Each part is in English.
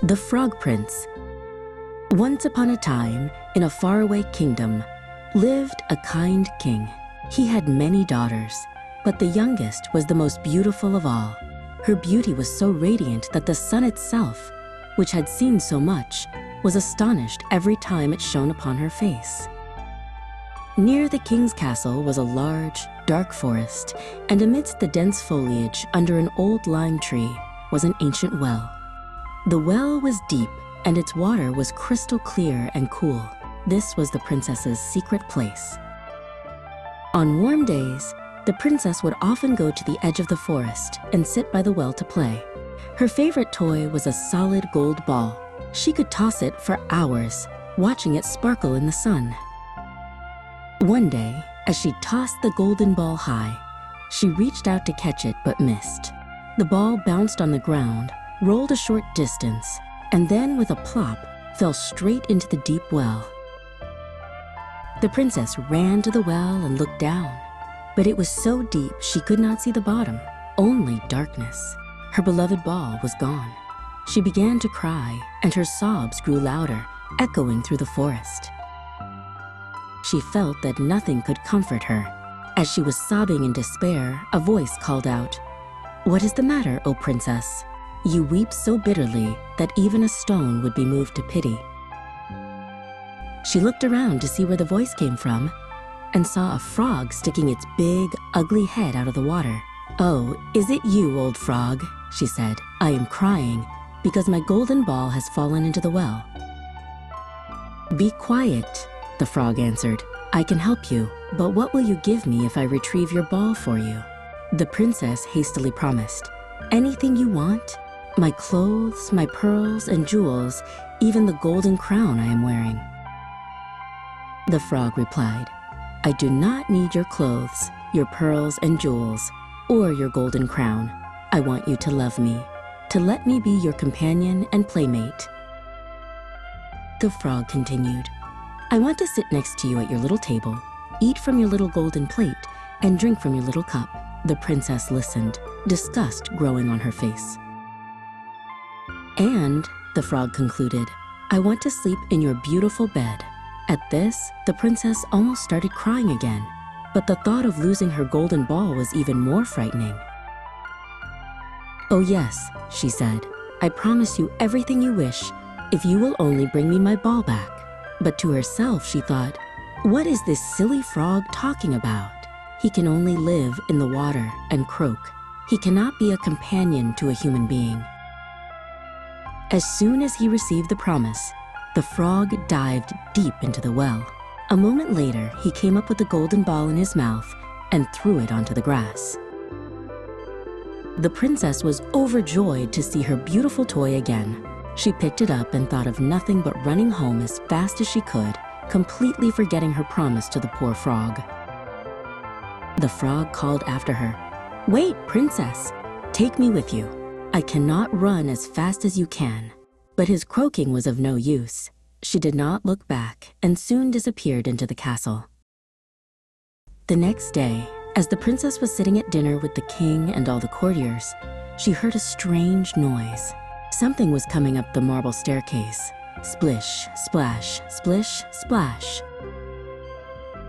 The Frog Prince. Once upon a time, in a faraway kingdom, lived a kind king. He had many daughters, but the youngest was the most beautiful of all. Her beauty was so radiant that the sun itself, which had seen so much, was astonished every time it shone upon her face. Near the king's castle was a large, dark forest, and amidst the dense foliage, under an old lime tree, was an ancient well. The well was deep, and its water was crystal clear and cool. This was the princess's secret place. On warm days, the princess would often go to the edge of the forest and sit by the well to play. Her favorite toy was a solid gold ball. She could toss it for hours, watching it sparkle in the sun. One day, as she tossed the golden ball high, she reached out to catch it but missed. The ball bounced on the ground, rolled a short distance, and then with a plop, fell straight into the deep well. The princess ran to the well and looked down, but it was so deep she could not see the bottom, only darkness. Her beloved ball was gone. She began to cry, and her sobs grew louder, echoing through the forest. She felt that nothing could comfort her. As she was sobbing in despair, a voice called out, "What is the matter, O princess? You weep so bitterly that even a stone would be moved to pity." She looked around to see where the voice came from and saw a frog sticking its big, ugly head out of the water. "Oh, is it you, old frog?" she said. "I am crying because my golden ball has fallen into the well." "Be quiet," the frog answered. "I can help you, but what will you give me if I retrieve your ball for you?" The princess hastily promised. "Anything you want? My clothes, my pearls and jewels, even the golden crown I am wearing." The frog replied, "I do not need your clothes, your pearls and jewels, or your golden crown. I want you to love me, to let me be your companion and playmate." The frog continued, "I want to sit next to you at your little table, eat from your little golden plate, and drink from your little cup." The princess listened, disgust growing on her face. "And," the frog concluded, "I want to sleep in your beautiful bed." At this, the princess almost started crying again, but the thought of losing her golden ball was even more frightening. "Oh yes," she said, "I promise you everything you wish if you will only bring me my ball back." But to herself she thought, "What is this silly frog talking about? He can only live in the water and croak. He cannot be a companion to a human being." As soon as he received the promise, the frog dived deep into the well. A moment later, he came up with the golden ball in his mouth and threw it onto the grass. The princess was overjoyed to see her beautiful toy again. She picked it up and thought of nothing but running home as fast as she could, completely forgetting her promise to the poor frog. The frog called after her, "Wait, princess, take me with you. I cannot run as fast as you can." But his croaking was of no use. She did not look back and soon disappeared into the castle. The next day, as the princess was sitting at dinner with the king and all the courtiers, she heard a strange noise. Something was coming up the marble staircase. Splish, splash, splish, splash.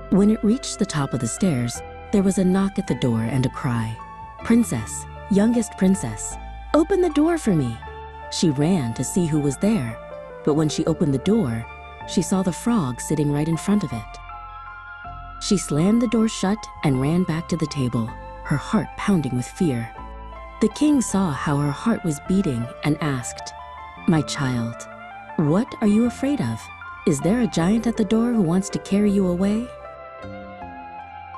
When it reached the top of the stairs, there was a knock at the door and a cry. "Princess, youngest princess, open the door for me." She ran to see who was there, but when she opened the door, she saw the frog sitting right in front of it. She slammed the door shut and ran back to the table, her heart pounding with fear. The king saw how her heart was beating and asked, "My child, what are you afraid of? Is there a giant at the door who wants to carry you away?"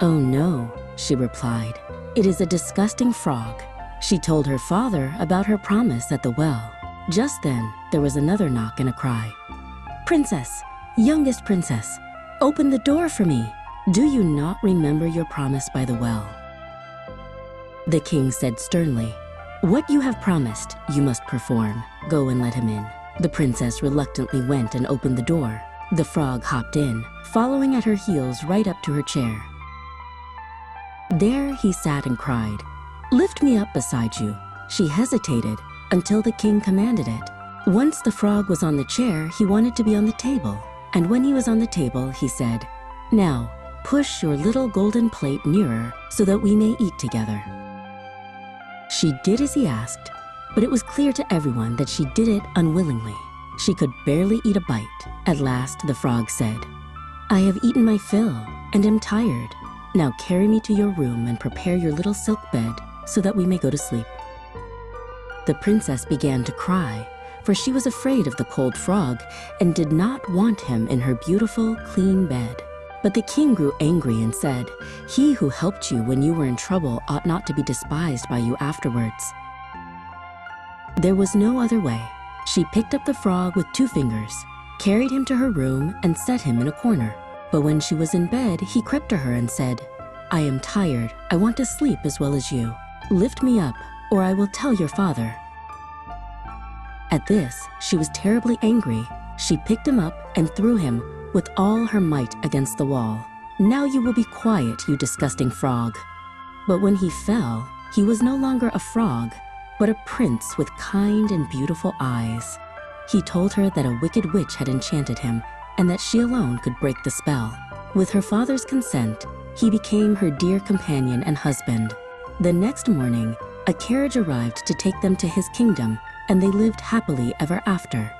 "Oh no," she replied. "It is a disgusting frog." She told her father about her promise at the well. Just then, there was another knock and a cry. "Princess, youngest princess, open the door for me. Do you not remember your promise by the well?" The king said sternly, "What you have promised, you must perform. Go and let him in." The princess reluctantly went and opened the door. The frog hopped in, following at her heels right up to her chair. There he sat and cried, "Lift me up beside you." She hesitated until the king commanded it. Once the frog was on the chair, he wanted to be on the table. And when he was on the table, he said, "Now, push your little golden plate nearer so that we may eat together." She did as he asked, but it was clear to everyone that she did it unwillingly. She could barely eat a bite. At last, the frog said, "I have eaten my fill and am tired. Now carry me to your room and prepare your little silk bed so that we may go to sleep." The princess began to cry, for she was afraid of the cold frog and did not want him in her beautiful, clean bed. But the king grew angry and said, "He who helped you when you were in trouble ought not to be despised by you afterwards." There was no other way. She picked up the frog with 2 fingers, carried him to her room, and set him in a corner. But when she was in bed, he crept to her and said, "I am tired. I want to sleep as well as you. Lift me up, or I will tell your father." At this, she was terribly angry. She picked him up and threw him with all her might against the wall. "Now you will be quiet, you disgusting frog." But when he fell, he was no longer a frog, but a prince with kind and beautiful eyes. He told her that a wicked witch had enchanted him and that she alone could break the spell. With her father's consent, he became her dear companion and husband. The next morning, a carriage arrived to take them to his kingdom, and they lived happily ever after.